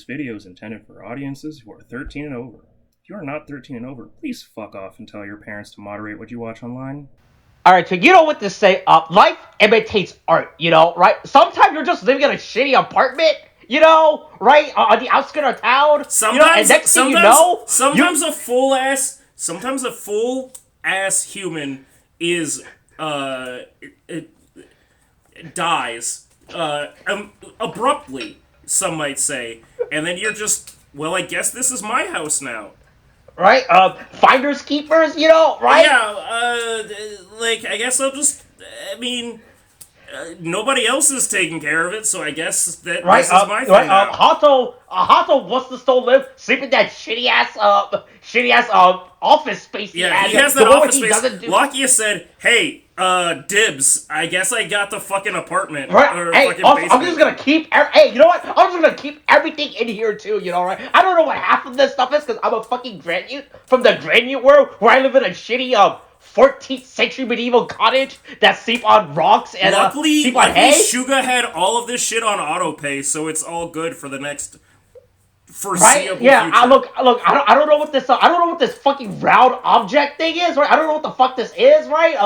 This video is intended for audiences who are 13 and over. If you are not 13 and over, please fuck off and tell your parents to moderate what you watch online. Alright, so you know what to say. Life imitates art, right? Sometimes you're just living in a shitty apartment, right? On the outskirts of town. And next thing you know... Sometimes a full ass human is, dies, abruptly, some might say. And then you're just, well, I guess this is my house now. Right? Finders keepers, right? Yeah, I guess I'll just, nobody else is taking care of it, so I guess that this is my thing now. Hato wants to still sleep in that shitty ass office space. He has that office space. Lakia said, "Hey, dibs. I guess I got the fucking apartment." Right. Hey, also, I'm just gonna keep. Hey, you know what? I'm just gonna keep everything in here too. Right? I don't know what half of this stuff is because I'm a fucking granite from the granite world where I live in a shitty 14th century medieval cottage that sleep on rocks and sleep on hay. Suga had all of this shit on autopay, so it's all good for the next foreseeable future. Look. I don't know what this. I don't know what this fucking round object thing is. Right? I don't know what the fuck this is. Right?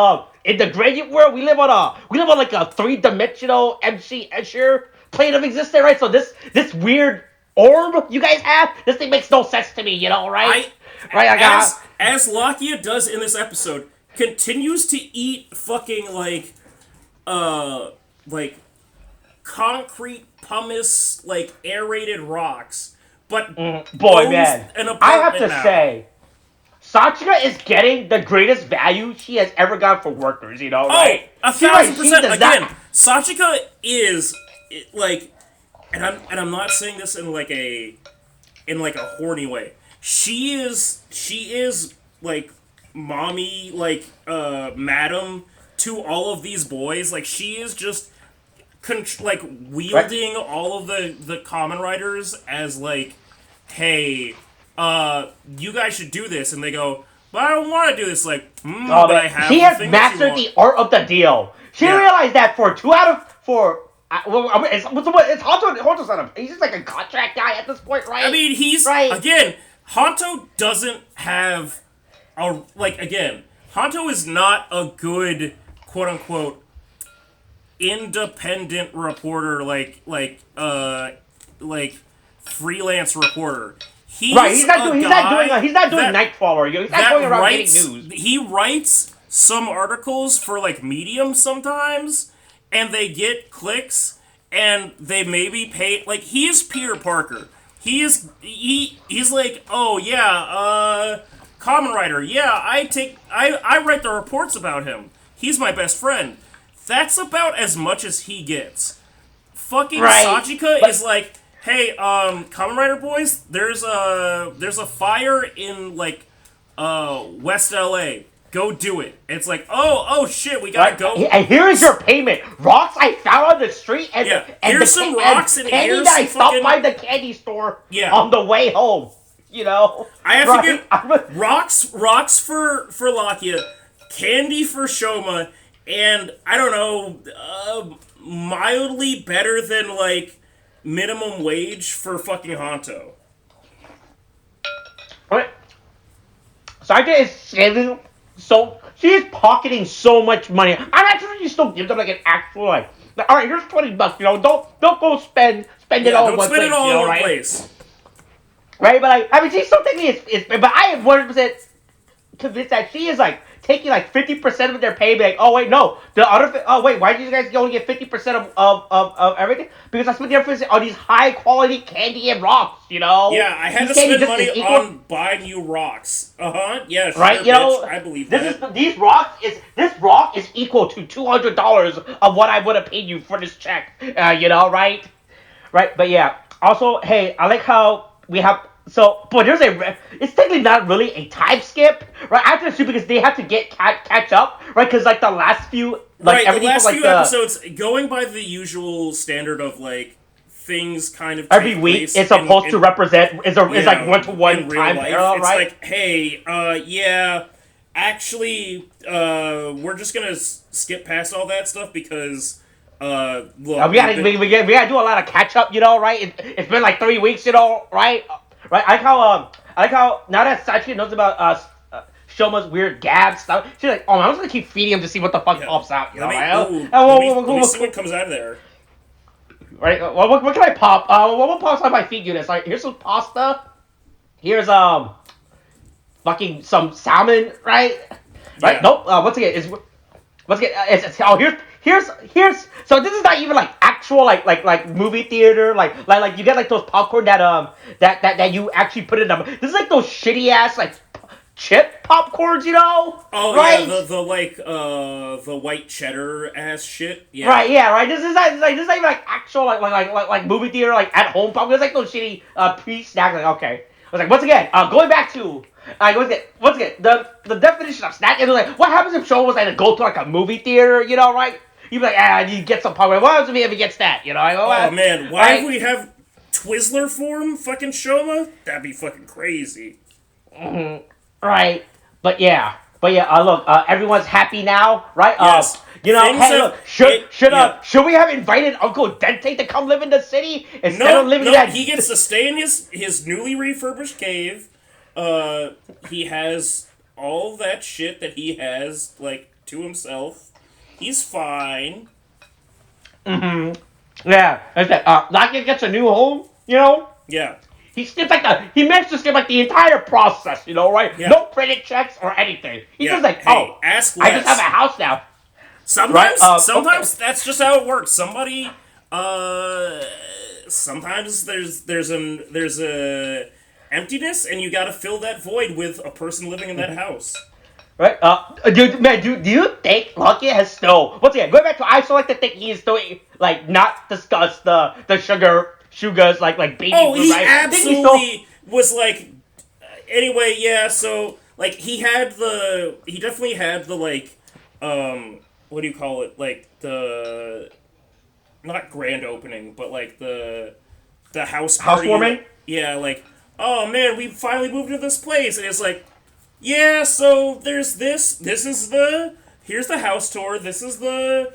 In the gradient world, we live on like a 3-dimensional MC Escher plane of existence. Right? So this weird orb you guys have, this thing makes no sense to me. Right? As Lakia does in this episode, continues to eat fucking concrete pumice, aerated rocks, but boy, man, I have to say, Sachika is getting the greatest value she has ever got for workers. Right? 1,000%. Again, Sachika is and I'm not saying this in a horny way. She is mommy, madam to all of these boys. She is just wielding all of the Kamen Riders as hey, you guys should do this, and they go, but I don't want to do this. But I have. She has mastered the art of the deal. She realized that for 2 out of 4. It's Honto's not he's just a contract guy at this point, right? He's again. Honto doesn't have Honto is not a good quote unquote independent reporter freelance reporter. He's not doing Nightcrawler. He's not going around getting news. He writes some articles for Medium sometimes, and they get clicks, and they maybe pay. He is Peter Parker. He's oh yeah, Kamen Rider. Yeah, I write the reports about him. He's my best friend. That's about as much as he gets. Fucking Sachika is hey, Kamen Rider boys, there's a fire in West LA. Go do it. It's oh shit, we gotta go. And here's your payment. Rocks I found on the street, and here's some rocks and candy here's that I stopped by the candy store on the way home. I have to get rocks for Lakia, candy for Shoma, and I don't know, mildly better than minimum wage for fucking Honto. Alright. Sarja is saving. So she is pocketing so much money. I'm not sure she still gives them an actual all right, here's $20. Don't go spend it all in one place. Don't spend it all in one place. Right, but she's still taking but I am 100% convinced that she is taking 50% of their payback. Oh wait, no, the other. Oh wait, why do you guys only get 50% of everything? Because I spent the difference on these high quality candy and rocks. Yeah, I had to spend money on buying you rocks. Yeah, sure, right. Bitch, I believe that. This rock is equal to $200 of what I would have paid you for this check. Right. But yeah. Also, hey, I like how we have. But it's technically not really a time skip, right? I have to assume because they have to catch up, right? Because the last few, the last few episodes, going by the usual standard of things kind of every week is supposed to represent is 1-to-1 time era, right? It's hey, actually, we're just gonna skip past all that stuff because Look, we gotta do a lot of catch up, right? It's been like 3 weeks, right? Right. I like how now that Sachi knows about Shoma's weird Gavv stuff, she's like, oh, I'm just gonna keep feeding him to see what the fuck pops out, let me, right? let me see what comes out of there. Right. What can I pop? What pops on my feed units? Like, here's some pasta. Here's fucking some salmon, right? Yeah. Right. Nope. Here's so this is not even like actual like movie theater like you get like those popcorn that you actually put in them. This is like those shitty ass like chip popcorns, Oh right? yeah, the white cheddar ass shit. Yeah. Right, yeah, right. This is not even like actual like movie theater like at home popcorn. It's like those shitty pre-snack. Like, okay, I was like, once again, going back to once again the definition of snack is like, what happens if show was like to go to like a movie theater, right? You'd be like, you get some popcorn. What happens if he ever gets that, Oh man, why have we have Twizzler form fucking Shoma? That'd be fucking crazy. Mm-hmm. Right, but yeah, look, everyone's happy now, right? Yes. Hey, look, should we have invited Uncle Dente to come live in the city instead of living in that? He gets to stay in his newly refurbished cave. He has all that shit that he has like to himself. He's fine. Mm-hmm. Yeah, that's that. Lockett gets a new home, Yeah. He managed to skip like the entire process, right? Yeah. No credit checks or anything. He's just like, ask I less. just have a house now. Sometimes, right? sometimes that's just how it works. Somebody, sometimes there's a emptiness, and you gotta fill that void with a person living in that house. Right? Do you think Lucky has still... Once again, going back to... I still like to think he is still, like, not discuss the sugars, like baby Oh, food, he right? absolutely was like... Anyway, yeah, so, like, he definitely had the, like, what do you call it? Like, the... Not grand opening, but, like, the house party. Housewarming? Yeah, like, oh, man, we finally moved to this place, and it's like... Yeah, so there's this. Here's the house tour. This is the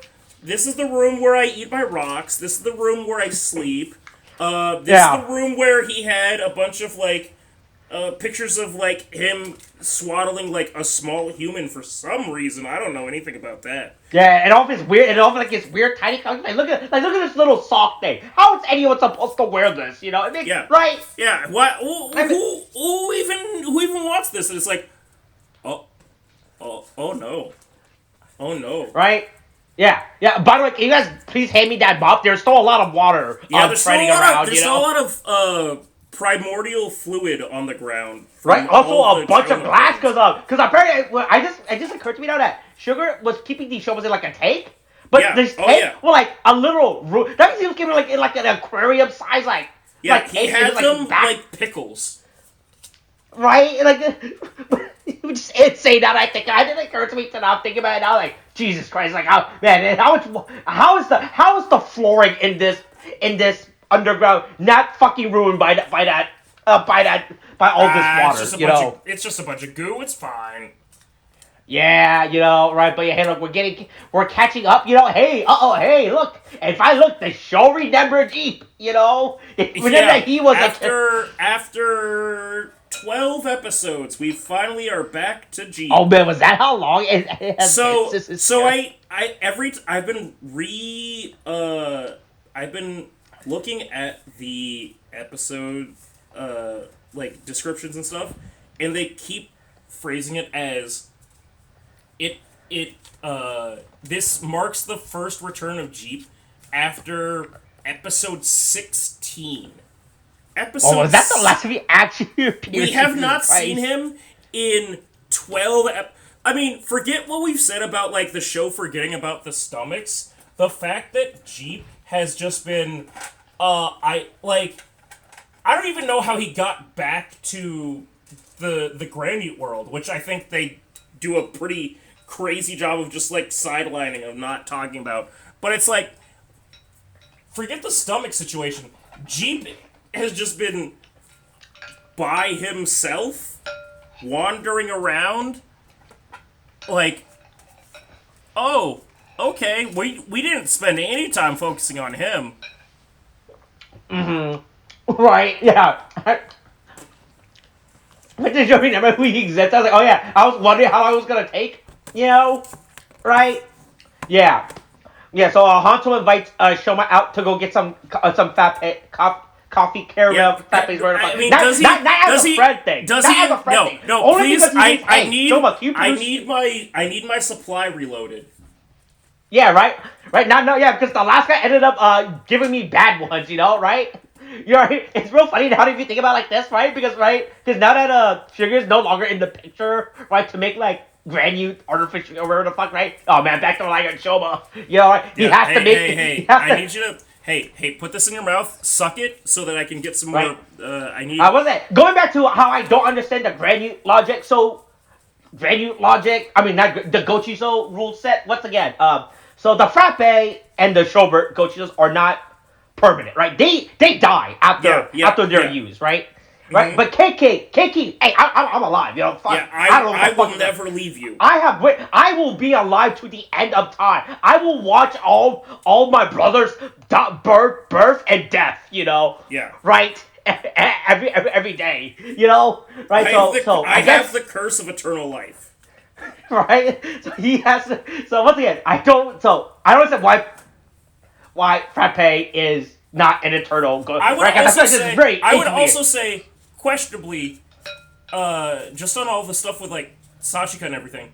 room where I eat my rocks. This is the room where I sleep. This is the room where he had a bunch of like pictures of like him swaddling like a small human for some reason. I don't know anything about that. Yeah, and all of his weird tiny colors. Like look at this little sock thing. How is anyone supposed to wear this? Right? Yeah. What? Who even wants this? And it's like, oh no. Right? Yeah. By the way, can you guys please hand me that mop? There's still a lot of water there's still a lot of primordial fluid on the ground. Right. Also, a bunch of glass because apparently, it just occurred to me now that Sugar was keeping these shows in like a tank, but this tank was like a little room. That means he was keeping like in like an aquarium size, like he had them like pickles. Right, like just insane. Now I didn't occur to me till now. I'm thinking about it now. Like Jesus Christ, like how is the flooring in this underground not fucking ruined by all this water? It's just a bunch of goo. It's fine. Yeah, right. But hey, look, we're catching up. Hey, look. If I look, the show remembered Jiip. Remember he was after 12 episodes, we finally are back to Jiip. Oh man, was that how long it has been? So I've been looking at the episode like descriptions and stuff, and they keep phrasing it as this marks the first return of Jiip after episode 16. Is that the last we actually appeared? We have not seen him in 12 I mean, forget what we've said about, like, the show forgetting about the stomachs. The fact that Jiip has just been, I don't even know how he got back to the Granute world, which I think they do a pretty crazy job of just, like, sidelining, of not talking about. But it's like, forget the stomach situation. Jiip has just been by himself, wandering around, like, oh, okay, we didn't spend any time focusing on him. Right, yeah. But did you remember who he exists? I was like, oh yeah, I was wondering how long it was gonna take, right? Yeah. Yeah, so Hanto invites Shoma out to go get some coffee caramel frappes. I mean, not, does he? not as Does a he? friend thing. Does not he? As a friend thing. No, Only please. because he thinks, I hey, need. Shoma, can you I need my supply reloaded. Yeah, right. Right now, no, yeah, because the last guy ended up giving me bad ones, right? It's real funny now if you think about it like this, right? Because now that Sugar's no longer in the picture, right, to make like granute artificial or whatever the fuck, right? Oh man, back to like a Shoma, right? He has to make. Hey, I need you to. Hey, put this in your mouth, suck it, so that I can get some more. I need. What's that? Going back to how I don't understand the granute logic. So, granute logic. I mean, not the Gochiso rule set. Once again, so the frappe and the Shobert Gochisos are not permanent, right? They die after they're used, right? Right, but KK, hey, I'm alive, fuck. Yeah, I will never leave you. I will be alive to the end of time. I will watch all my brothers birth and death, Yeah. right? Every day, right? I have the curse of eternal life. Right? So he has. So once again, I don't understand why frappe is not an eternal good. I would also say, questionably, just on all the stuff with like Sachika and everything,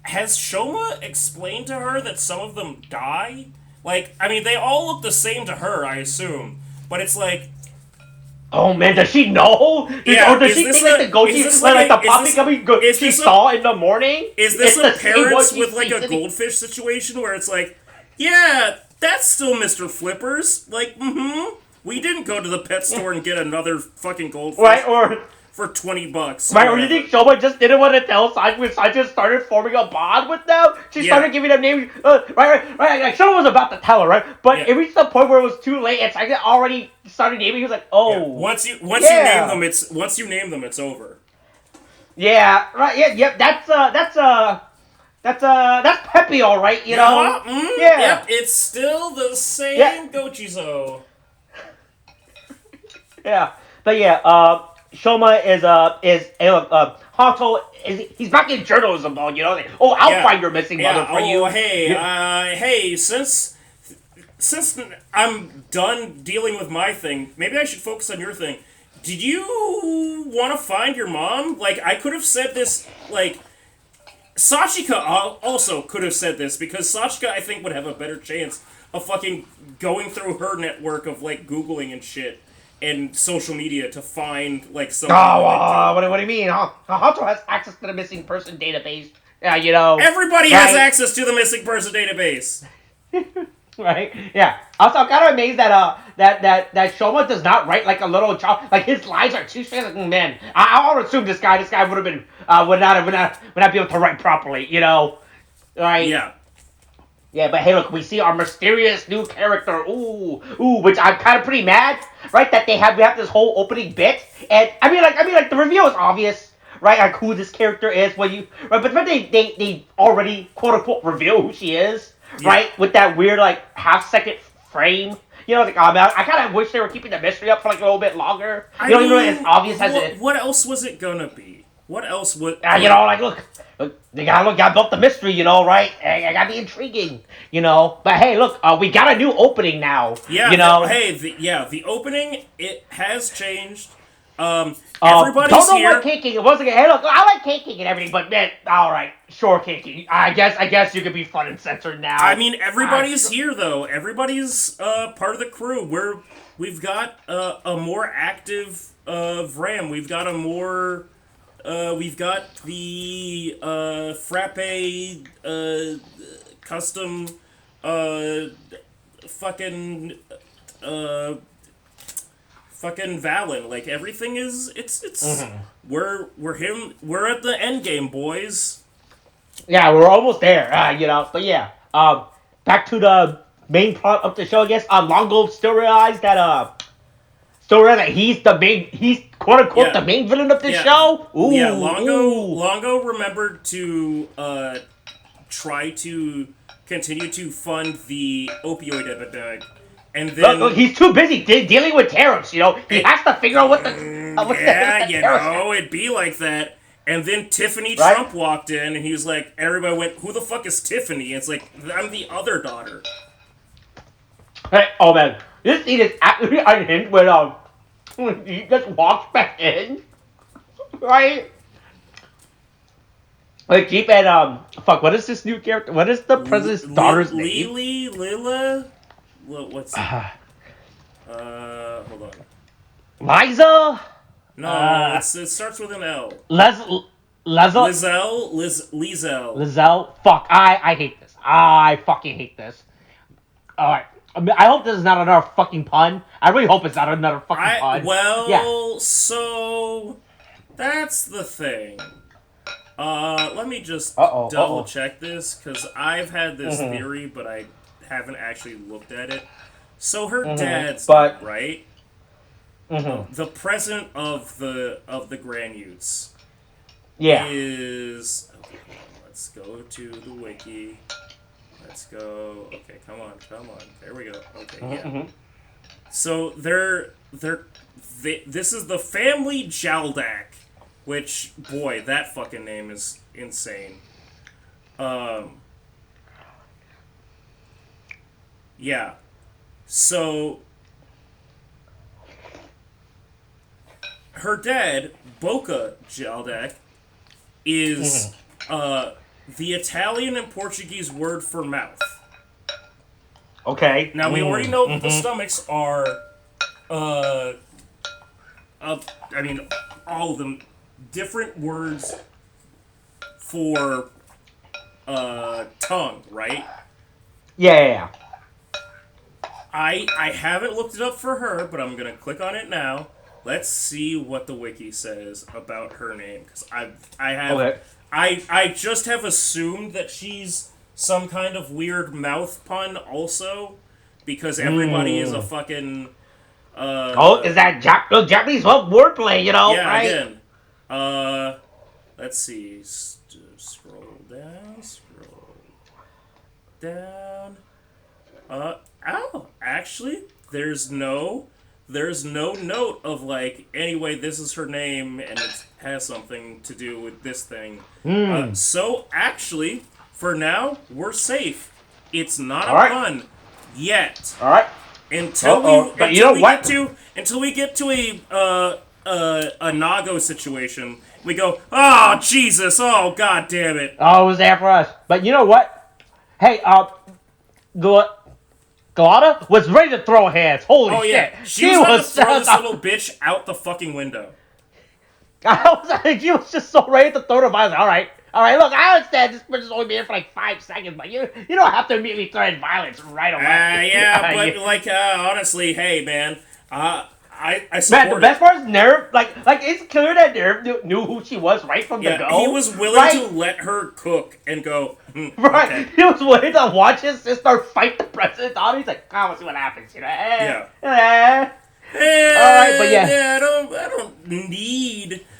has Shoma explained to her that some of them die? Like, I mean, they all look the same to her, I assume, but it's like. Oh man, does she know? Or does she think like the Gochi, like the poppy gummy she saw in the morning? Is this a parents with like a goldfish situation where it's like, yeah, that's still Mr. Flippers. Like, we didn't go to the pet store and get another fucking goldfish. Right, or for $20. Right, or you think Shoma just didn't want to tell Sai when Sai just started forming a bond with them? She started giving them names. Right. Like Shoma was about to tell her, right? But it reached the point where it was too late, and Sai already started naming. He was like, "Oh, yeah. Once you name them, it's over." Yeah. Right. Yeah. Yep. That's peppy, all right. You know. Yeah. Yep. It's still the same Gochizo. Yeah. But yeah. Shoma is Hato he's back in journalism though, Like, I'll find your missing mother for you. Hey, since I'm done dealing with my thing, maybe I should focus on your thing. Did you want to find your mom? Like, I could have said this, like, Sachika also could have said this, because Sachika, I think, would have a better chance of fucking going through her network of, like, Googling and shit. And social media to find like some. What do you mean? Hato has access to the missing person database. Everybody has access to the missing person database. Right? Yeah. Also, I'm kind of amazed that Shoma does not write like a little child. Like his lines are too straight. Like, man, I would assume this guy would have been would not be able to write properly. Right? Yeah. Yeah, but hey, look, we see our mysterious new character. Ooh, which I'm kind of pretty mad, right? That we have this whole opening bit, and I mean, like the reveal is obvious, right? Like who this character is, right? But they already quote unquote reveal who she is, right? With that weird like half-second frame. Like oh man, I kind of wish they were keeping the mystery up for like a little bit longer. Even though it's obvious as it. What else was it gonna be? What else would? Like look, they gotta build the mystery, right? I gotta be intriguing, But hey, look, we got a new opening now. Yeah, the opening it has changed. Everybody's don't know here. what kicking. Once again, hey, look, I like kicking and everything, but man, all right, sure, kicking. I guess you could be fun and censored now. I mean, everybody's here though. Everybody's part of the crew. We've got a more active Vram. We've got a more. We've got the frappe custom fucking Valen. Like everything is it's we're at the end game, boys. Yeah, we're almost there. But yeah. Back to the main plot of the show. I guess Longo still realized that he's quote unquote the main villain of the show. Ooh, Longo remembered to try to continue to fund the opioid epidemic. And then Look, he's too busy dealing with tariffs. He has to figure out what the it'd be like that. And then Tiffany Right? Trump walked in, and he was like, everybody went, "Who the fuck is Tiffany?" And it's like, I'm the other daughter. Hey, oh man, this scene is absolutely unhinged when he just walks back in, right? Like Jiip and what is this new character? What is the president's daughter's name? Lila? What's hold on. Liza? No, it starts with an L. Lizelle? Lizelle. Fuck, I hate this. I fucking hate this. Alright. I hope this is not another fucking pun. I really hope it's not another fucking pun. So that's the thing. Let me just double check this, because I've had this theory, but I haven't actually looked at it. So her dad's dead, right? The president of the Granules is. Okay, let's go to the wiki. Let's go. Okay, come on. There we go. Okay, yeah. So this is the family Jaldak, which, boy, that fucking name is insane. Yeah. So her dad, Boca Jaldak, is the Italian and Portuguese word for mouth. Okay. Now, we already know that the stomachs are, all of them, different words for tongue, right? Yeah. I haven't looked it up for her, but I'm going to click on it now. Let's see what the wiki says about her name, because I just have assumed that she's some kind of weird mouth pun also, because everybody is a fucking is that Japanese wordplay, yeah, right? Again. Let's see. Scroll down. Actually, there's no note of, like, anyway, this is her name, and it has something to do with this thing. So, actually, for now, we're safe. It's not a pun yet. All right. Until we get to a Nago situation, we go, oh, Jesus, oh, God damn it. Oh, it was there for us. But you know what? Hey, Galata was ready to throw hands. Holy shit. Yeah. She was ready to throw this little bitch out the fucking window. She was just so ready to throw the violence. All right, look, I understand this bitch is only been here for like 5 seconds, but you don't have to immediately threaten violence right away. But honestly, hey, man, I support Man, the best part is Nerve, like it's clear that Nerve knew who she was right from the go. He was willing to let her cook and go, right. Okay. He was willing to watch his sister fight the president. He's like, I want to see what happens, All right, but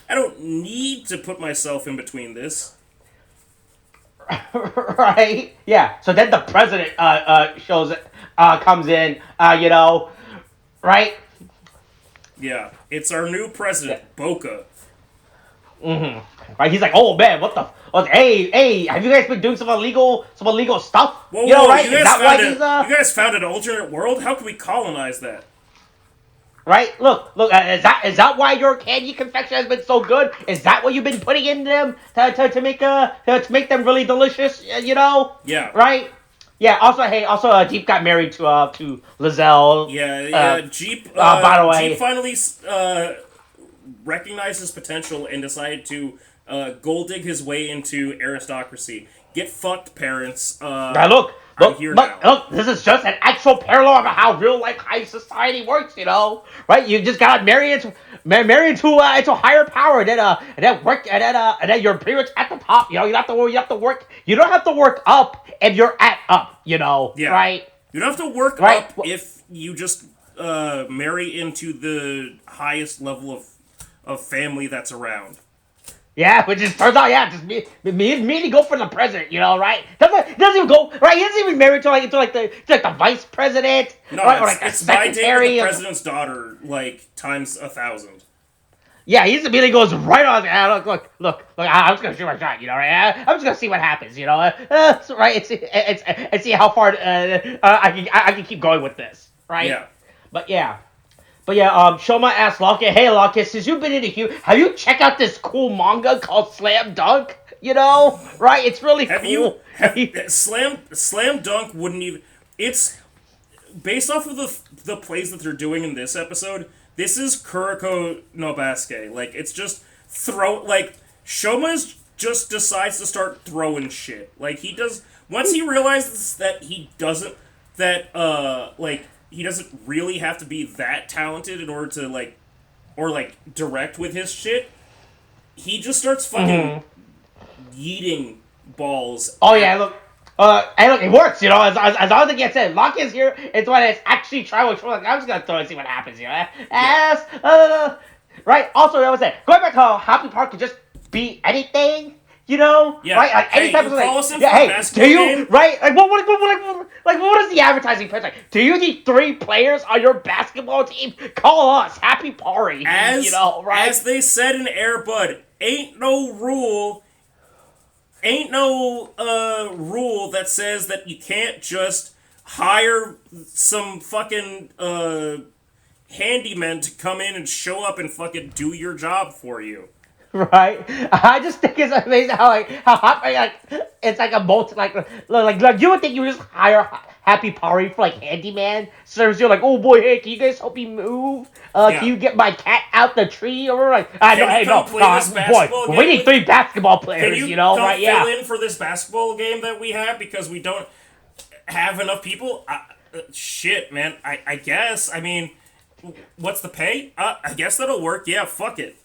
I don't need to put myself in between this. Right? Yeah. So then the president comes in, right? Yeah, it's our new president, Boca. Right? He's like, oh man, what the? Hey, have you guys been doing some illegal stuff? Whoa, right? You guys found an alternate world? How can we colonize that? Right? Look. Is that why your candy confection has been so good? Is that what you've been putting in them to make them really delicious? Yeah. Right? Yeah. Also, Jiip got married to Lizelle. Yeah. Jiip. By the way, Jiip finally recognized his potential and decided to gold dig his way into aristocracy. Get fucked, parents. Look, this is just an actual parallel of how real life high society works, right? You just gotta marry into a higher power, and then you're pretty much at the top. You don't have to work. You don't have to work up, and you're at up. Yeah. Right? You don't have to work up if you just marry into the highest level of family that's around. Yeah, which is turns out, just me to go for the president, right? Doesn't even go right. He doesn't even marry to the vice president, No, right? Or it's the my date with secretary. the president's daughter, like times 1,000. Yeah, he immediately goes right on. Look. I'm just gonna shoot my shot, right? I'm just gonna see what happens, right? It's see how far I can keep going with this, right? Yeah. But yeah. Shoma asked Lockett, hey Lockett, since you've been into Hugh, have you checked out this cool manga called Slam Dunk? Right? It's really cool. Slam Dunk wouldn't even. It's based off of the plays that they're doing in this episode. This is Kuroko no Basket. Like, it's just Shoma just decides to start throwing shit. Like, he does, once he realizes that he doesn't really have to be that talented in order to, direct with his shit, he just starts fucking yeeting balls. Oh, yeah, look. And look, it works, as long as it gets in. Lock is here, it's when it's actually trying to I'm just gonna throw and see what happens, right? Also, I was saying, going back to how Happy Park could just be anything, Yeah. right? Like, any type of do you, game? right? Like, what is the advertising pitch? Like, do you need 3 players on your basketball team? Call us, Happy Party, right? As they said in Air Bud, ain't no rule that says that you can't just hire some fucking handyman to come in and show up and fucking do your job for you. Right, I just think it's amazing how it's like a multi like you would think you would just hire Happy Party for handyman service. You're like, oh boy, hey, can you guys help me move? Can you get my cat out the tree? Or boy, we need 3 basketball players. Can you right? Fill in for this basketball game that we have because we don't have enough people. Shit, man. I guess. I mean, what's the pay? I guess that'll work. Yeah, fuck it.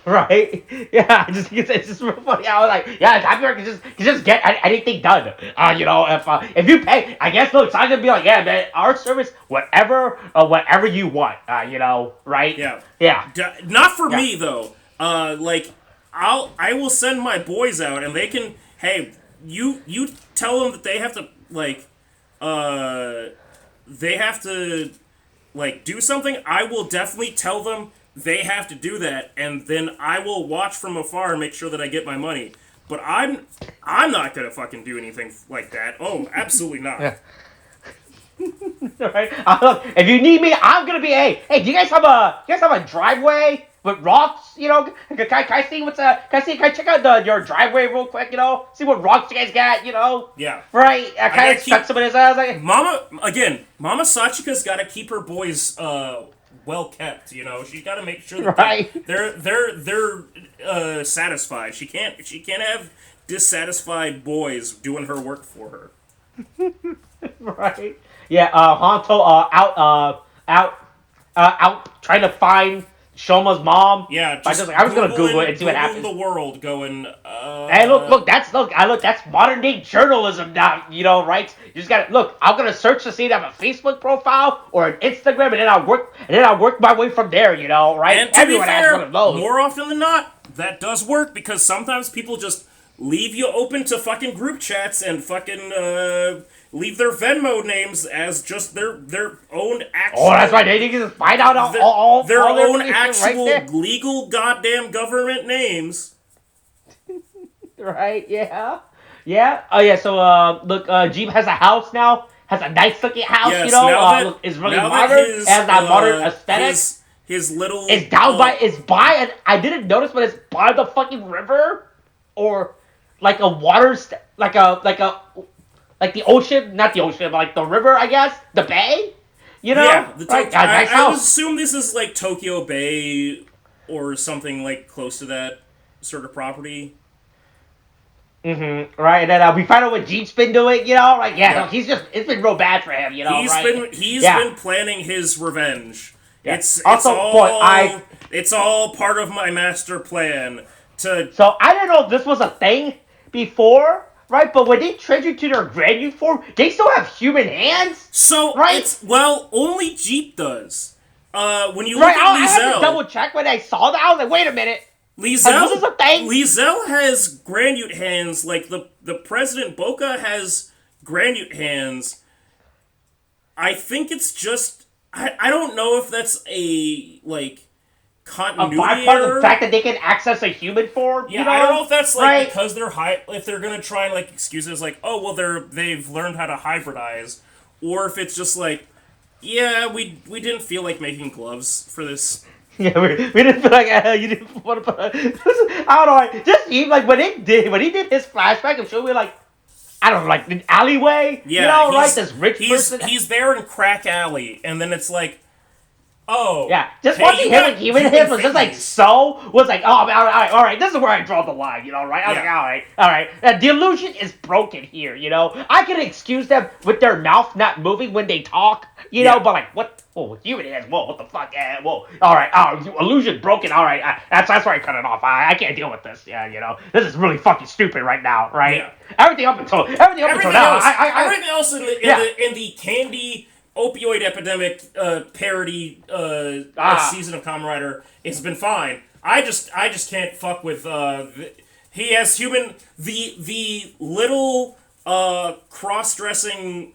Right? Yeah, it's just real funny how Happy Park can just get anything done. If you pay, I guess look, it's not gonna be like, yeah, man, our service, whatever you want. Right? Yeah. Yeah. Not for me though. I will send my boys out and they can. Hey, you tell them that they have to do something. I will definitely tell them they have to do that, and then I will watch from afar and make sure that I get my money. But I'm not gonna fucking do anything like that. Oh, absolutely not. Yeah. Right? If you need me, I'm gonna be. Hey, do you guys have a driveway with rocks? Can I see Can I check out your driveway real quick? See what rocks you guys got. Yeah. Right. I kind of stuck some of his ass. Mama Sachika's got to keep her boys well kept. She's got to make sure that they're satisfied. She can't have dissatisfied boys doing her work for her. Right. Yeah. Honto out trying to find Shoma's mom. Yeah. I was gonna Google it and see what happens. The world going. Hey, look, that's modern day journalism now. Right? You just gotta look. I'm gonna search to see if I have a Facebook profile or an Instagram, and then I'll work my way from there. Right? And to Everyone be fair, has one of those. more often than not, that does work because sometimes people just leave you open to fucking group chats and fucking leave their Venmo names as just their own actual. Oh, that's right. They can just find out all their own actual actual legal goddamn government names. Right? Yeah. Yeah. Oh yeah. So look, Jiip has a house now. Has a nice looking house. Yes, it's really modern. It has that modern aesthetic. His little. It's down by. It's by. And I didn't notice, but it's by the fucking river, or like a water, like the ocean, not the ocean, but like the river, I guess, the bay. Yeah, nice I house. would assume this is like Tokyo Bay or something like close to that sort of property. Mm-hmm. Right, and then we find out what Jiip's been doing. Look, it's been real bad for him. He's been planning his revenge. Yeah. It's all part of my master plan. So I didn't know if this was a thing before. Right, but when they trade you to their granny form, they still have human hands. So right, only Jiip does. When you look at Lizelle, I had to double check when I saw that. I was like, wait a minute. This is a thing. Liesel has granute hands, like the President Boca has granute hands. I think it's just I don't know if that's a continuity A byproduct of the fact that they can access a human form. Yeah, you know? I don't know if that's right? because they're if they're gonna try and excuses oh well they've learned how to hybridize, or if it's just yeah we didn't feel like making gloves for this. Yeah, we didn't feel like you didn't want to put. I don't know. Just even when he did his flashback of showing me I don't know, an alleyway. Yeah, right? This rich person. He's there in Crack Alley, and then it's oh. Yeah, just watching him, even him was just all right, this is where I draw the line, right? I was all right. The illusion is broken here, I can excuse them with their mouth not moving when they talk, but what? Oh, human hands, whoa, what the fuck? Whoa, all right, illusion broken, all right, that's where I cut it off. I can't deal with this, this is really fucking stupid right now, right? Yeah. Everything up until now, everything else in the candy opioid epidemic parody season of Kamen Rider has been fine. I just can't fuck with he has the little cross-dressing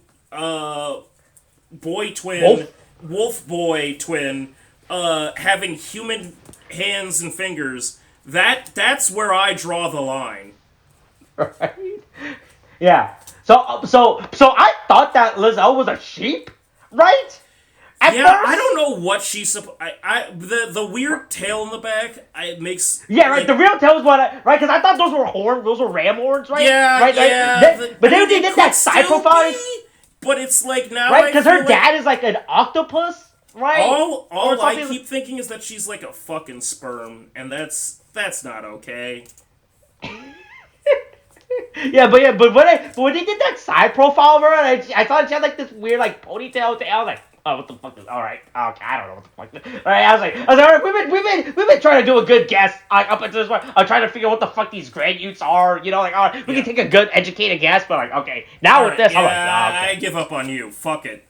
boy twin wolf boy twin having human hands and fingers. That's where I draw the line. Right? Yeah. So I thought that Lizelle was a sheep. Right? At yeah, first? I don't know what she's the weird tail in the back. It makes the real tail is right? Because I thought those were ram horns, right? Yeah, right? But they did that side profile. But it's now, right? Because her dad is an octopus, right? All I keep thinking is that she's a fucking sperm, and that's not okay. but when they did that side profile of her, I thought she had this weird ponytail tail. I was oh, what the fuck is? All right, okay, I don't know what the fuck. All right, I was all right, we've been trying to do a good guess up until this point. I'm trying to figure out what the fuck these granutes are. All right, we can take a good educated guess, but okay, now with this, yeah, I'm okay. I give up on you. Fuck it.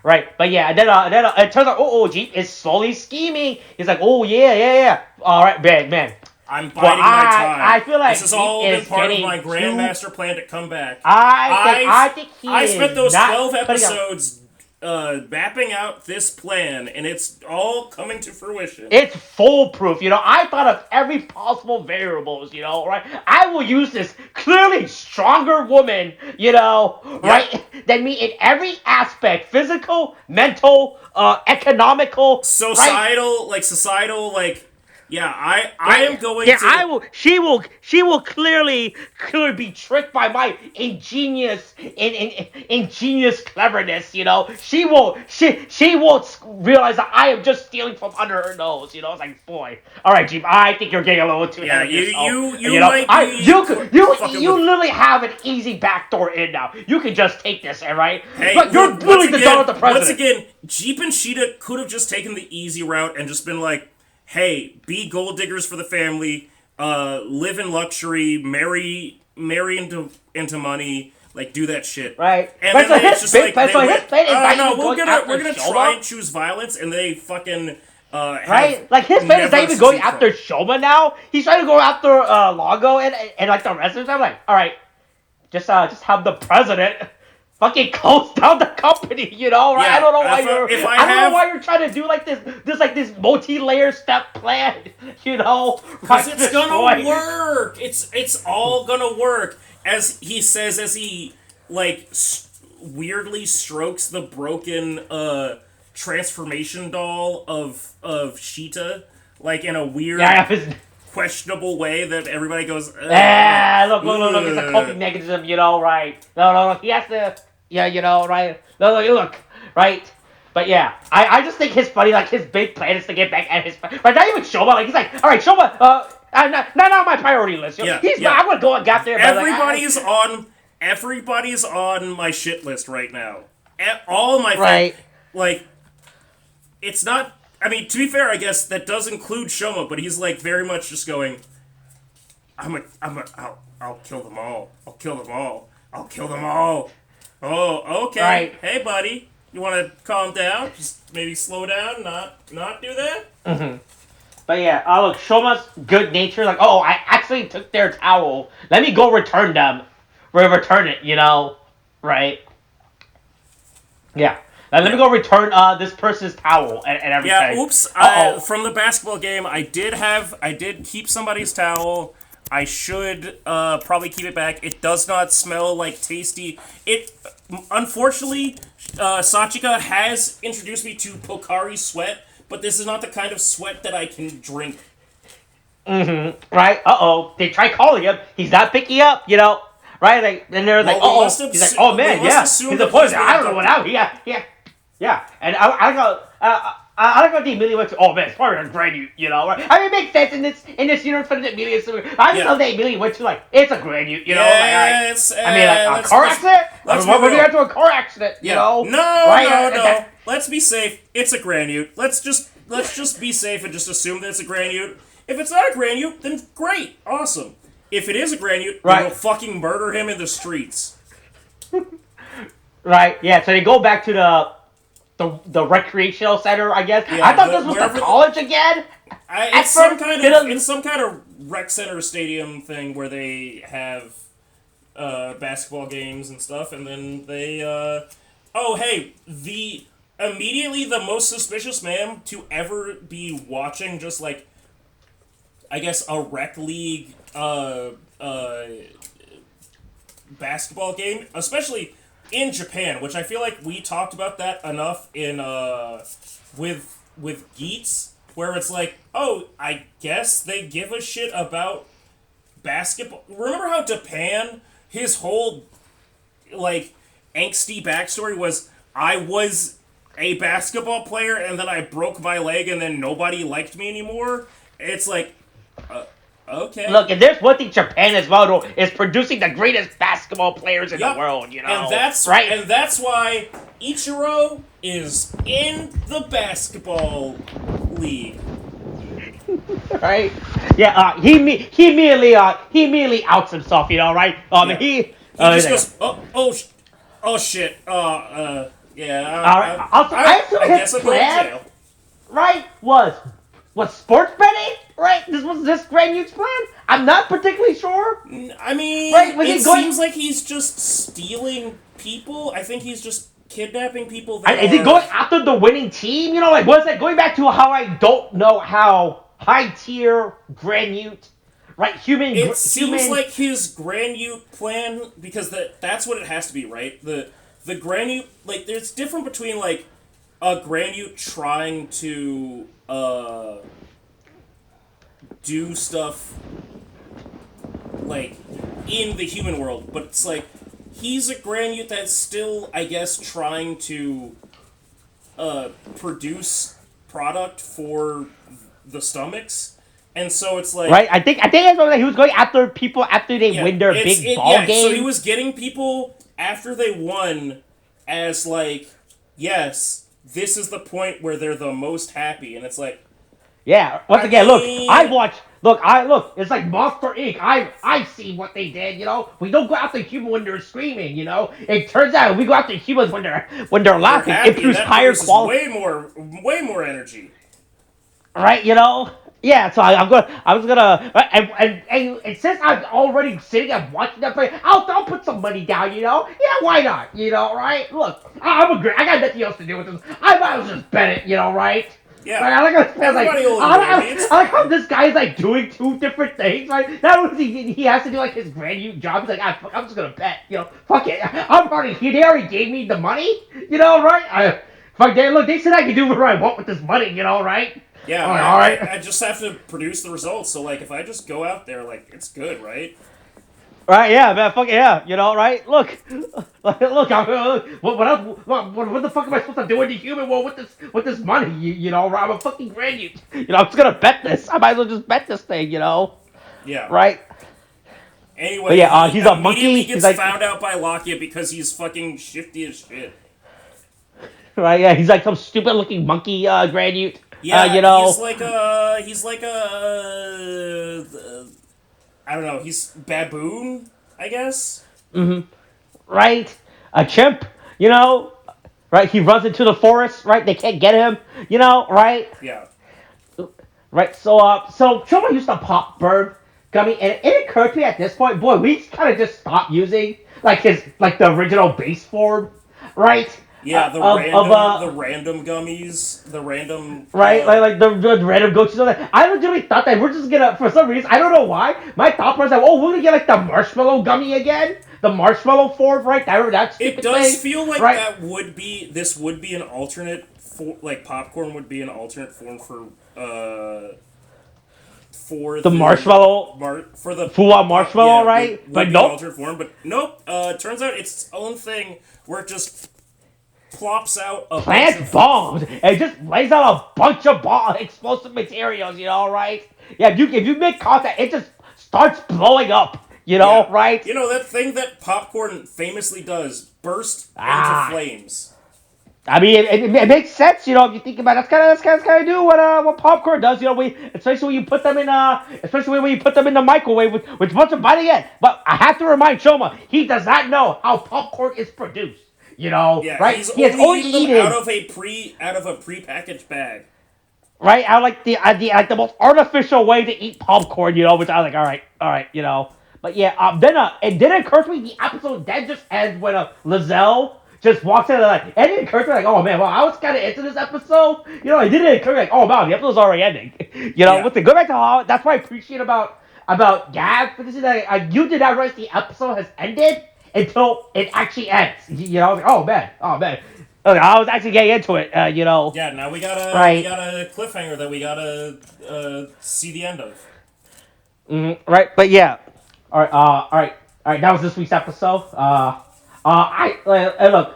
Right, but yeah, and then it turns out, Jiip is slowly scheming. He's oh yeah. All right, man. I'm biding my time. I feel like this has all been part of my grandmaster plan to come back. I think I spent those 12 episodes mapping out this plan, and it's all coming to fruition. It's foolproof, I thought of every possible variables, right? I will use this clearly stronger woman, right, than me in every aspect: physical, mental, economical, societal, right? Yeah, I am going to. I will. She will clearly be tricked by my ingenious cleverness. She won't realize that I am just stealing from under her nose. It's boy. All right, Jiip. I think you're getting a little too ahead of yourself. You literally have an easy backdoor in now. You can just take this, all right? Hey, but you're literally the daughter of the president. Once again, Jiip and Sheeta could have just taken the easy route and just been hey, be gold diggers for the family, live in luxury, marry into money, do that shit. Right. And then it's just we're gonna try and choose violence, and they fucking right? His plan is not even going after Shoma now. He's trying to go after Longo and the residents. I'm all right, just have the president fucking close down the company, right? Yeah, I don't know why I don't know why you're trying to do this multi-layer step plan, Because it's gonna work. It's all gonna work. As he says, as he weirdly strokes the broken transformation doll of Sheeta, in a weird questionable way that everybody goes, look, it's a coping mechanism, right? No, he has to, right? No, look, right? But yeah, I just think his funny, his big plan is to get back at his, right? Not even Shoma, he's all right, Shoma, not on my priority list. I'm gonna go and get there. Everybody's on my shit list right now. All my it's not. I mean, to be fair, I guess that does include Shoma, but he's very much just going, I'll kill them all. I'll kill them all. I'll kill them all. Oh, okay. Right. Hey, buddy, you want to calm down? Just maybe slow down, not do that? Mm-hmm. But yeah, look, Shoma's good nature. Like, oh, I actually took their towel. Let me go return them. Return it, right? Yeah. Let me go return this person's towel and everything. Yeah, oops. From the basketball game, I did keep somebody's towel. I should probably keep it back. It does not smell like tasty. Unfortunately, Sachika has introduced me to Pocari sweat, but this is not the kind of sweat that I can drink. Right? They try calling him. He's not picking up, right? Like, and they're like, he's like, oh man, yeah. He's a poison. I don't know what out. Yeah. And I don't know if they immediately went to, oh man, it's probably a granite, right? I mean, it makes sense in this universe for the immediate. I just know they immediately went to, like, it's a granite, Yes, a car accident? What do you have to a car accident, No. Right? Let's be safe. It's a granute. Let's just be safe and just assume that it's a granute. If it's not a granute, then great, awesome. If it is a granute, then we'll fucking murder him in the streets. Right, yeah, so they go back to the recreational center, I guess. Yeah, I thought this was the college again. It's some kind of rec center stadium thing where they have basketball games and stuff, and then they immediately the most suspicious man to ever be watching just like I guess a rec league basketball game, especially in Japan, which I feel like we talked about that enough in with Geets, where it's like, oh, I guess they give a shit about basketball. Remember how Japan, his whole like angsty backstory was, I was a basketball player and then I broke my leg and then nobody liked me anymore? It's like, okay. Look, if there's one thing Japan is well known, is producing the greatest basketball players in the world, And that's right. And that's why Ichiro is in the basketball league. Right? Yeah. He immediately outs himself. Right? He just goes, oh shit. Yeah. I guess I'm going to jail. Right? Was sports betting? Right? This Granute's plan? I'm not particularly sure. I mean, right? Seems like he's just stealing people. I think he's just kidnapping people. Is he going after the winning team? Like, what's that? Going back to how I don't know how high tier Granute, right? It seems like his Granute plan, because that's what it has to be, right? The Granute, like, there's different between like a Granute trying to do stuff like in the human world, but it's like he's a Granute that's still, I guess, trying to produce product for the stomachs, and so it's like, right. I think that's what he was going after people after they win their big ball game. So he was getting people after they won as like, yes, this is the point where they're the most happy, and it's like, yeah. Once again, look, I watched. Look. It's like Monster Inc. I see what they did. We don't go after humans when they're screaming. It turns out we go after humans when they're laughing. It produces higher quality. Way more energy. Right. Yeah. So I was gonna. And since I'm already sitting and watching that play, I'll put some money down. Yeah. Why not? Right. Look, I got nothing else to do with this. I might as well just bet it. Right. Yeah. Right, I like how this guy's like doing two different things, right? That was he has to do like his Granute job. He's like, I'm just gonna bet, fuck it. They already gave me the money, right? Look, they said I can do whatever I want with this money, right? Yeah. All right. I just have to produce the results. So like, if I just go out there, like, it's good, right? Right, yeah, man, fuck yeah, right? Look, what the fuck am I supposed to do in the human world with this money, right? I'm a fucking Granute. I'm just gonna bet this. I might as well just bet this thing, Yeah. Right? Anyway, but yeah, he's a monkey. He gets found out by Lakia because he's fucking shifty as shit. Right, yeah, he's like some stupid looking monkey, Granute. Yeah, he's like a I don't know, he's baboon, I guess? Mm-hmm. Right? A chimp, right? He runs into the forest, right? They can't get him, right? Yeah. Right. So Shoma used to pop bird gummy, and it occurred to me at this point, boy, we kind of just stopped using the original base form, right? Yeah, the random gummies, the random right, the random goats. I legitimately thought that we're just gonna, for some reason, I don't know why, my thought was like, oh, we're gonna get like the marshmallow gummy again, the marshmallow form, right? That stupid It does thing, feel like right? this would be an alternate for like popcorn would be an alternate form for the marshmallow for the full on marshmallow, right? Would But be nope. an alternate form, but nope. Turns out it's its own thing where it just plops out a Plants bunch of bombs. It just lays out a bunch of explosive materials, right? Yeah, if you make contact, it just starts blowing up, right? You know that thing that popcorn famously does, burst into flames. I mean, it makes sense, if you think about it. That's kind of do what popcorn does, especially when you put them in the microwave with a bunch of biting in. But I have to remind Shoma, he does not know how popcorn is produced. Yeah, right? He's He has only eaten eaten them out of a prepackaged bag. Right, I like the most artificial way to eat popcorn, which I was like, all right, But yeah, then it didn't occur to me the episode then just ends when Lizelle just walks in and it didn't occur to me like, oh man, well I was kind of into this episode, it didn't occur to me like, oh man, the episode's already ending, With the go back to how that's what I appreciate about Gavv, because you did not realize the episode has ended until it actually ends, I was like, oh man. Okay, I was actually getting into it, Yeah, now we got a cliffhanger that we gotta see the end of. Right, but yeah. All right. That was this week's episode.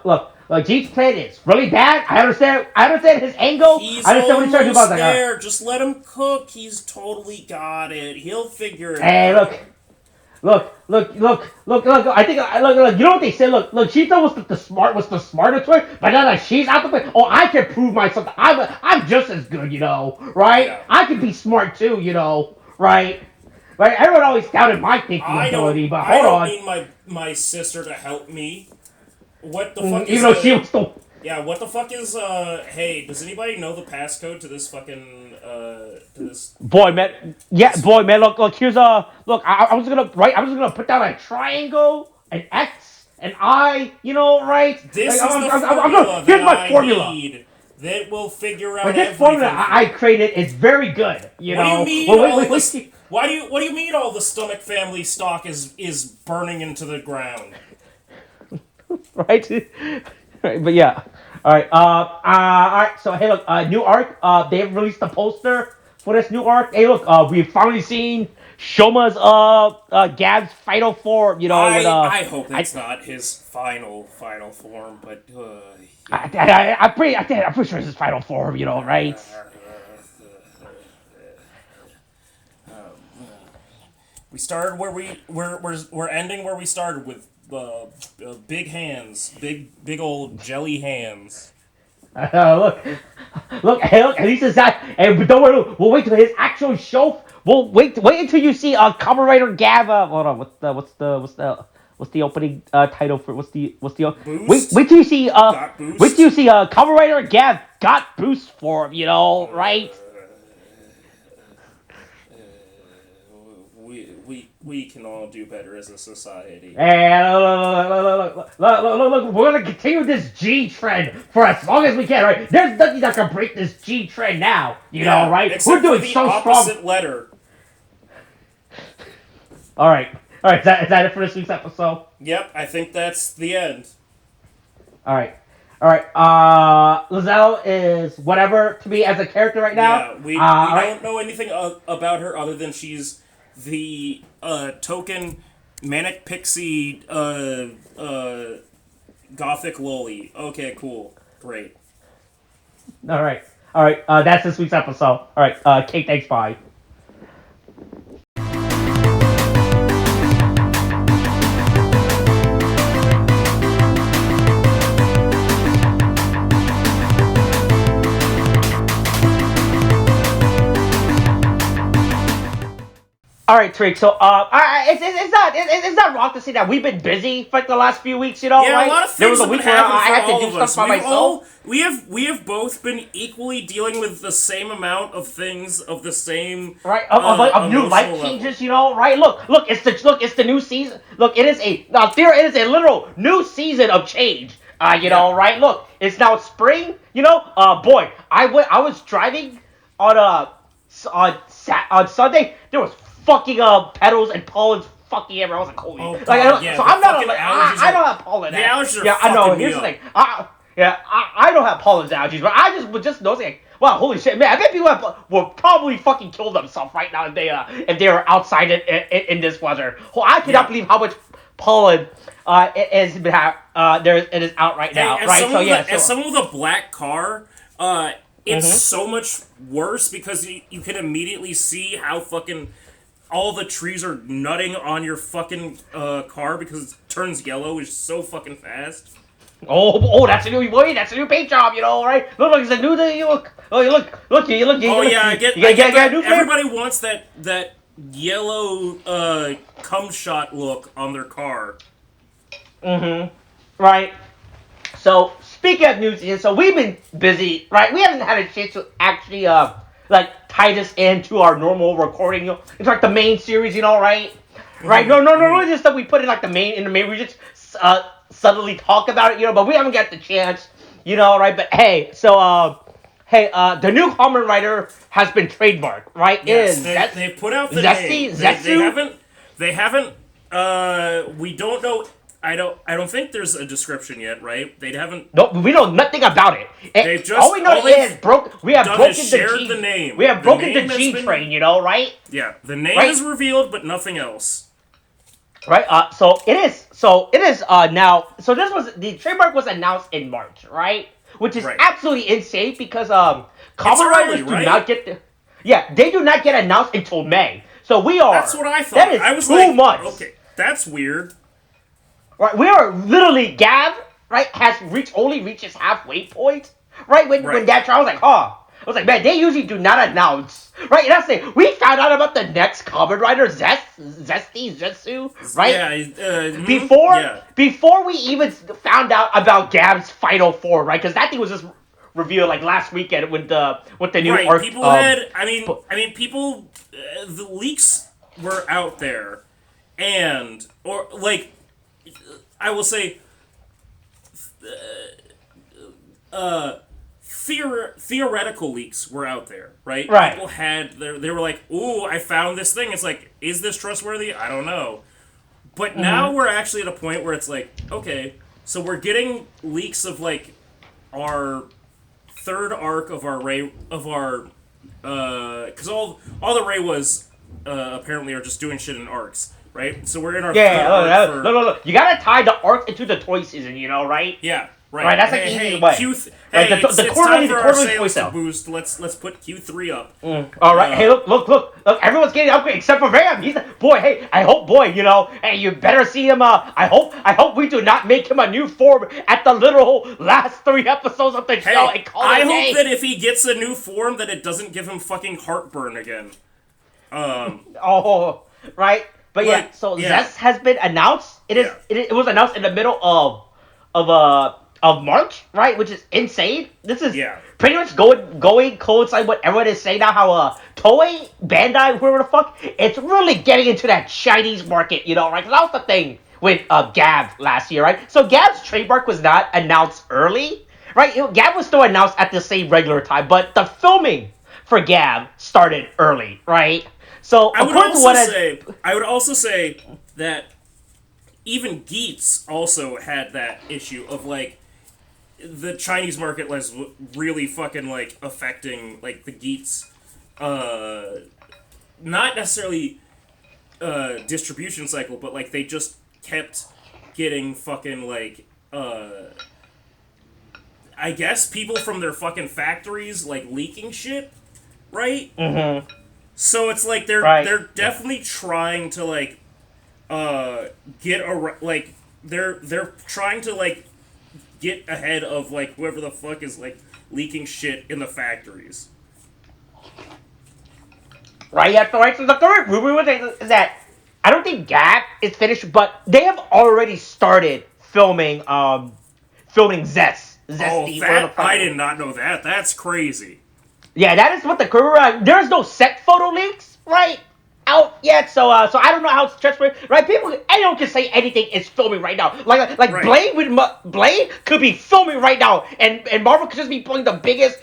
Look. Jeep's plan is really bad. I understand his angle. He's I understand what he's trying to do about that. there. Just let him cook. He's totally got it. He'll figure it out. Hey, look. I think look. You know what they say? Look. Cheetah was the smartest one, but now that she's out the way, oh, I can prove myself. I'm just as good, right? Yeah. I can be smart too, right? Right? Everyone always doubted my thinking ability, but hold on. I don't need my sister to help me. What the fuck is even though she was the... Yeah, what the fuck is hey, does anybody know the passcode to this fucking to this Boy man, look, here's look, I'm just gonna put down a triangle, an X, an I, right? This is the formula here's my formula. Need that will figure out but this everything. Formula I created is very good, What do you mean what do you mean all the Stomach family stock is burning into the ground? right, but yeah. Alright, so hey look, new arc, they released the poster for this new arc. Hey look, we've finally seen Shoma's Gavv's final form, I hope that's not his final form, but I'm pretty sure it's his final form, right? We started where we're ending where we started with big hands, big old jelly hands. Look, at least it's that. And don't worry, we'll wait till his actual show. We'll wait until you see Kamen Rider Gavv. Hold on, what's the opening title for what's the Boost? wait till you see Kamen Rider Gavv got boost form, right? We can all do better as a society. And look, we're gonna continue this G trend for as long as we can, right? There's nothing that can break this G trend now, right? We're doing the so opposite strong. Letter. All right. Is that it for this week's episode? Yep, I think that's the end. All right. Lizelle is whatever to me as a character right now. Yeah, we don't know anything about her other than she's the token manic pixie gothic loli. Okay, cool. Great. All right. That's this week's episode. All right. Kate, thanks. Bye. All right, Tariq. So, it's not wrong to say that we've been busy for the last few weeks. You know, Yeah, right? a lot of There things was a have been week where I happening had for to all do of stuff us. by myself. We have both been equally dealing with the same amount of things of the same Right, of new life emotional changes, level. you know, right? Look, it's the new season. Look, it is a literal new season of change. You Yeah. know, right? Look, it's now spring. You know, boy, I was driving on on Sunday. There was fucking petals and pollens fucking everywhere. I was like, holy, Oh like, god, yeah. so The I'm not fucking allergies I are, don't have pollen. the allergies are Yeah, I know. fucking me Here's the up. thing. I don't have pollen allergies, but I just was just noticing. Like, wow, holy shit, man! I bet people will probably fucking kill themselves right now if they are outside in this weather. Oh, I cannot Yeah. believe how much pollen it is out right now. Hey, Right, so yeah, as someone with a black car, it's so much worse because you can immediately see how fucking all the trees are nutting on your fucking car because it turns yellow is so fucking fast. that's a new boy. That's a new paint job, you know, right? Look, it's a new thing. You look. Oh, you look. Oh yeah, I get get that. a new flavor. Everybody wants that yellow cum shot look on their car. Right. So speaking of news, so we've been busy, right? We haven't had a chance to actually like tie this into our normal recording. You know, it's like the main series, you know, right? Right? No, just that we put in like the main. We just suddenly talk about it, you know, but we haven't got the chance, you know, right? But hey, so the new Kamen Rider has been trademarked, right? Yes, they put out the name. They haven't. We don't know. I don't think there's a description yet, right? They haven't. No, we know nothing about it. They've just all we know is we have broken shared the name. We have broken the name G train, you know, right? Yeah, the name Right. is revealed, but nothing else. Right. So it is. Now. So this was the trademark was announced in March, right? Which is Right. absolutely insane because Kamen Riders do right? not get. They do not get announced until May. So we are. That's what I thought. That is I was 2 like, months. okay, that's weird. Right. We are literally Gavv. Right. Only reaches halfway point. Right. When that trial, I was like, huh. I was like, man, they usually do not announce. Right. And that's the thing. We found out about the next Kamen Rider Zetsu. Right. Yeah, Before we even found out about Gav's final form, right? Because that thing was just revealed like last weekend with the new right. arc. People had. I mean, people. The leaks were out there, or like, I will say. Theoretical leaks were out there, right? Right. People had. They were like, "Ooh, I found this thing." It's like, is this trustworthy? I don't know. But now we're actually at a point where it's like, okay, so we're getting leaks of like our third arc of our because all the Ray was apparently are just doing shit in arcs, right? So we're in our third arc for, no. You gotta tie the arc into the toy season, you know, right? yeah. Right. Right, that's like the easiest way. Right, It's the time for our quarterly sales toy to sale. boost. Let's put Q3 up. All right. Hey, look. Everyone's getting upgrade except for Ram. Hey, I hope, you know. Hey, you better see him. I hope we do not make him a new form at the literal last 3 episodes of the show. Hey, I hope that if he gets a new form, that it doesn't give him fucking heartburn again. Oh, right. But yeah, so Zest has been announced. It was announced in the middle of March, right? Which is insane. This is pretty much going coincide what everyone is saying now. How Toei, Bandai, whoever the fuck, it's really getting into that Chinese market, you know, right? Because that was the thing with Gavv last year, right? So Gav's trademark was not announced early, right? Gavv was still announced at the same regular time, but the filming for Gavv started early, right? So I would also say that even Geats also had that issue of like. The Chinese market was really fucking like affecting like the Geats, not necessarily distribution cycle, but like they just kept getting fucking like I guess people from their fucking factories like leaking shit, right? Mm-hmm. So it's like they're definitely trying to like get like they're trying to like get ahead of like whoever the fuck is like leaking shit in the factories. Right, yeah, so, right, so the current rumor is that I don't think Gavv is finished, but they have already started filming Oh, Zesty, whatever the that fuck. I did not know that. That's crazy. Yeah, that is what the current. There's no set photo leaks, right? Out yet, so I don't know how it's transferred. Right, anyone can say anything is filming right now. Like Right. Blade could be filming right now, and Marvel could just be pulling the biggest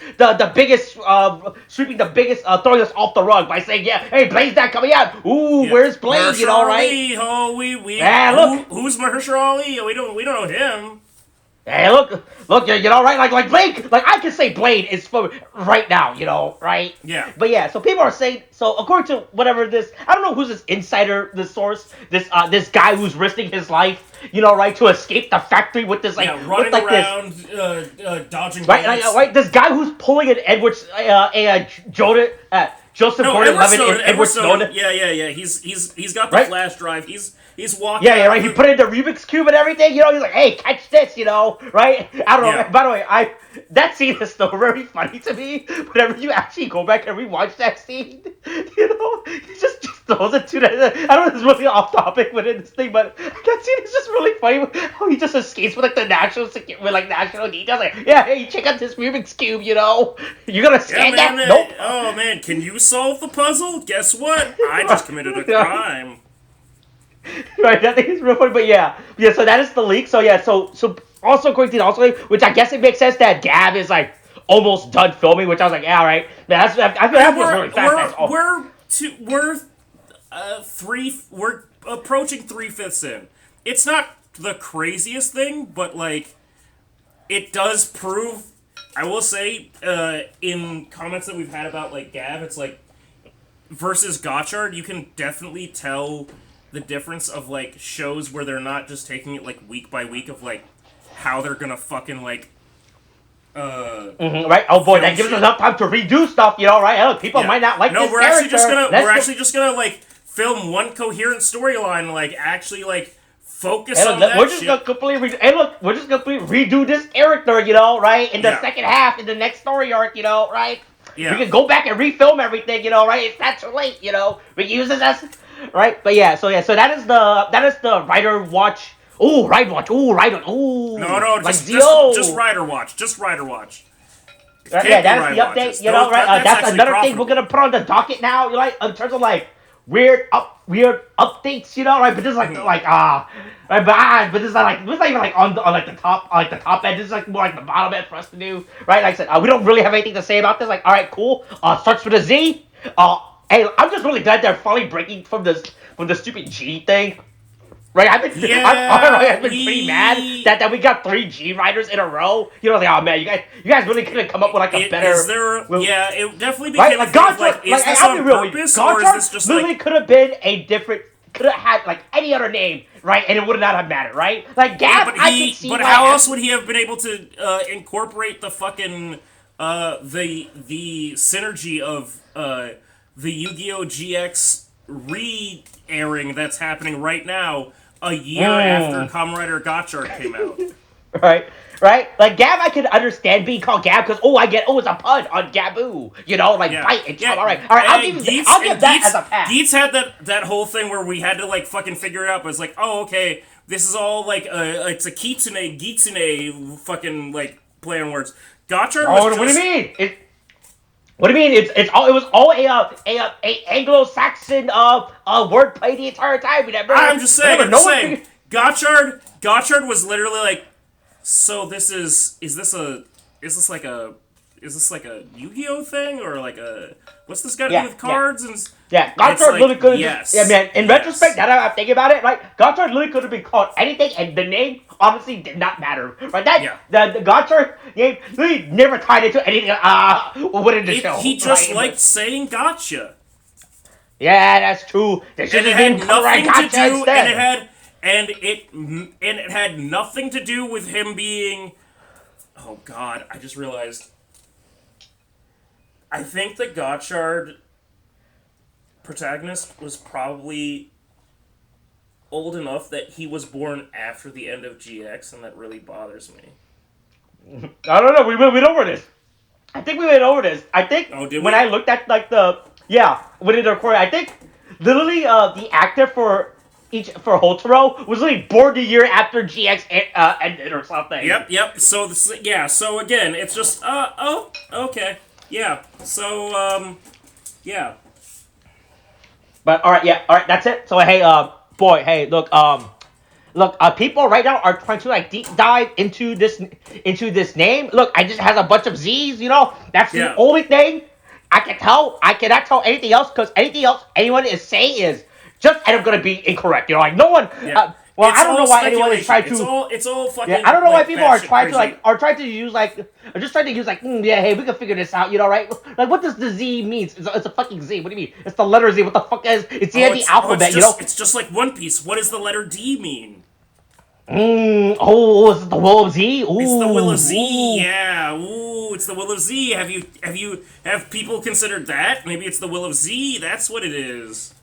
sweeping the biggest throwing us off the rug by saying, yeah, hey, Blade's not coming out. Ooh, Yeah. where's Blade? You know, Mahershala right? Ali, oh, we Yeah, look. who's Mahershala Ali? We don't know him. Hey, look, you know, right? Like Blade, like I can say Blade is for right now, you know, right? Yeah. But yeah, so people are saying, so according to whatever this, I don't know who's this insider, this source, this guy who's risking his life, you know, right, to escape the factory with this, like, Yeah, running with, like, around, this, dodging right, bullets. right, this guy who's pulling an Joseph No, Gordon-Levitt and Edward Snowden. Yeah. He's got the Right? flash drive. He's walking. Yeah, right. He put in the Rubik's Cube and everything. You know, he's like, "Hey, catch this!" You know, right? I don't know. Yeah. By the way, that scene is still very funny to me. Whenever you actually go back and rewatch that scene, you know, he just throws it to that. I don't know. It's really off topic within this thing, but that scene is just really funny. How he just escapes with like the national details. Like, yeah, hey, check out this Rubik's Cube. You know, you're gonna scan that? Nope. Oh man, can you solve the puzzle? Guess what? I just committed a crime. Right, I think it's real funny, but yeah. So that is the leak. So yeah, so also according to the also leak, which I guess it makes sense that Gavv is like almost done filming, which I was like, yeah, all right. Man, I feel that was really fast. We're approaching 3/5 in. It's not the craziest thing, but like it does prove. I will say, in comments that we've had about like Gavv, it's like versus Gotchard, you can definitely tell the difference of like shows where they're not just taking it like week by week of like how they're gonna fucking like Right? Oh boy, that gives us enough time to redo stuff, you know, right? Oh, people might not like this we're character. actually just gonna like film one coherent storyline, like actually like focus on that we're just shit. gonna completely we're just gonna completely redo this character, you know, right? In the second half, in the next story arc, you know, right? Yeah. We can go back and refilm everything, you know, right? It's not too late, you know. We can use this as right, but yeah, so that is the Rider Watch. Ooh, Rider Watch. Ooh, Rider. Ooh. No, like just Rider Watch. Just Rider Watch. Yeah, that is the update. You know, right? That's another thing we're gonna put on the docket now. You like in terms of like weird updates. You know, right? But this is right? But this is not even like on the top end. This is like more like the bottom end for us to do, right? Like I said, we don't really have anything to say about this. Like, all right, cool. Starts with a Z. Hey, I'm just really glad they're finally breaking from the stupid G thing. Right, I've been pretty mad that we got 3 G riders in a row. You know, like, oh man, you guys really couldn't come up with like a better. It definitely became right? a thing of, like, is this on purpose or is this just literally like could have been could have had like any other name, right? And it would not have mattered, right? Like Gavv, I can see. But how else would he have been able to incorporate the fucking the synergy of the Yu-Gi-Oh! GX re-airing that's happening right now? A year after Kamen Rider Gotchard came out. Right? Like, Gavv, I could understand being called Gavv because, it's a pun on Gaboo. You know, like, bite and chop. All right, I'll give that as a pass. Geets had that whole thing where we had to, like, fucking figure it out. But it's like, oh, okay, this is all, like, it's a Kitsune, fucking, like, play on words. Gotchard was just... What do you mean? What do you mean? It was all a Anglo-Saxon wordplay the entire time. I'm just saying. Gotchard was literally like, so this is this like a Yu-Gi-Oh thing or like a what's this got to do with cards and Gotchard literally could have. Yes. Yeah, man. In retrospect, now that I'm thinking about it, right? Gotchard literally could have been called anything, and the name honestly did not matter. Right? The Gotchard name really never tied into anything. Within the show. He just liked saying gotcha. Yeah, that's true. And it had nothing to do. And it had nothing to do with him being. Oh God! I just realized. I think the Gotchard protagonist was probably old enough that he was born after the end of GX, and that really bothers me. I don't know. We went over this. I think we went over this. I think when I looked at like the Yeah, when they're recording, I think literally the actor for Hotaro was literally born the year after GX ended or something. Yep. So so again, it's just okay. Yeah. So yeah. But all right, that's it. So hey, boy, hey, look, people right now are trying to like deep dive into this name. Look, I just has a bunch of Z's. That's the Yeah. only thing I can tell. I cannot tell anything else because anything else anyone is saying is just end up gonna be incorrect. Like no one. Yeah. Well, It's I don't know all why anyone is speculation. trying to. It's all Yeah, fucking I don't know why like people are batshit trying to crazy. are just trying to use yeah, hey, we can figure this out, right? Like, what does the Z mean? It's a fucking Z. What do you mean? It's the letter Z. What the fuck is? It's the end of the alphabet, It's just like One Piece. What does the letter D mean? Oh, is it the will of Z? It's the will Ooh, of Z. ooh. Yeah. Ooh, it's the will of Z. Have people considered that? Maybe it's the will of Z. That's what it is.